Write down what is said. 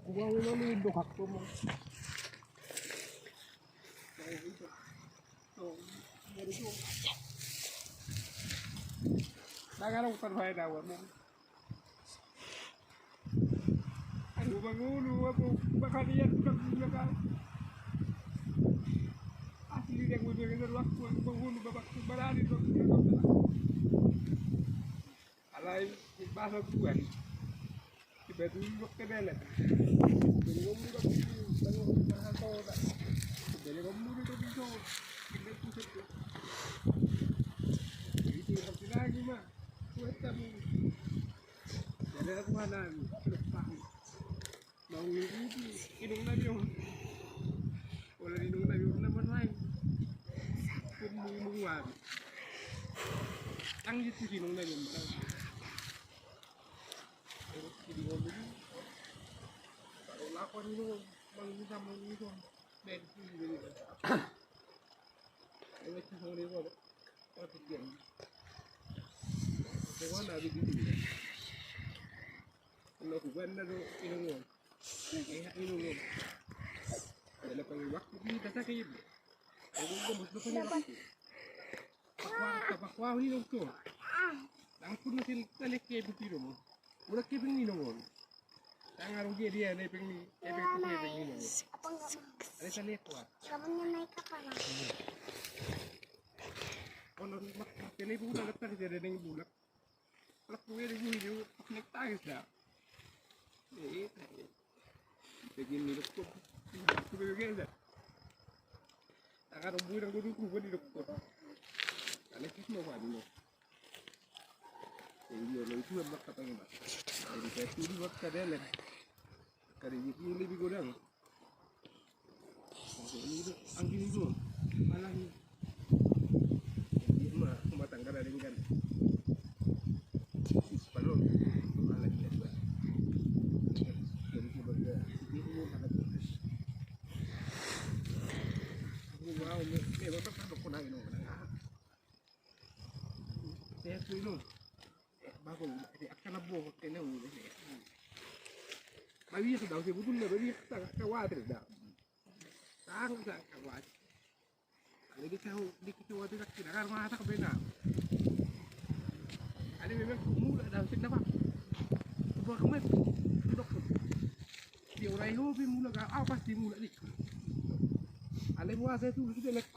Gua memang induk aku mau. Nagano kan hoy daw mo. Ano bangulo ako baka diyan ka ka. Asli dia mo dengan waktu bangulo babak barani to. Alay bahasa tuan. Tiba dulu waktu dele. Jadi kamu udah bangun bahasa to. Jadi kamu udah bisa. Kita pusat. Itu yang lagi mah. Kamu jadi aku mana mau ngikuti hidung nabi oleh hidung nabi mana lain pembunuhan tang itu hidung nabi jadi mobil kalau lakon itu bisa menghitung bensin gitu ini cuma ini kok sekian Bukan ada di sini. Kalau bukan ada inung, inung. Kalau pengen waktu kita sakit, aku mesti pengen waktu. Pakwa inung tu. Langsung nanti telik ke begitu mo. Udah ke pengen inung. Tangan rugi dia naik pengen, pengen inung. Ada telik kuat. Kamu naik kapal. Kalau mak ini bulan lepas dia ada yang bulan. Kalau gue di video naik tangis dah. Begini dokter, gue begini dah. Agar gue yang duduk gue di dokter. Karena kita mau apa ini itu yang mak katanya mak. Jadi saya tuh buat kadang kali ini lebih godang. Ini angin itu malah ini mah rumah tangga ada dengan balon malah dia buat jadi sebagai ini anak terus wow ini bapak tak kau nak ini saya tu ini bagus akan abu kena udah bayi sudah sih betul lah bayi tak khawatir dah sangat khawatir jadi tahu di khawatir kita kan masa kebena ada memang mula dah sih nampak buat kemana dokter dia orang hobi mula kau pasti mula ni ada buat saya tu sudah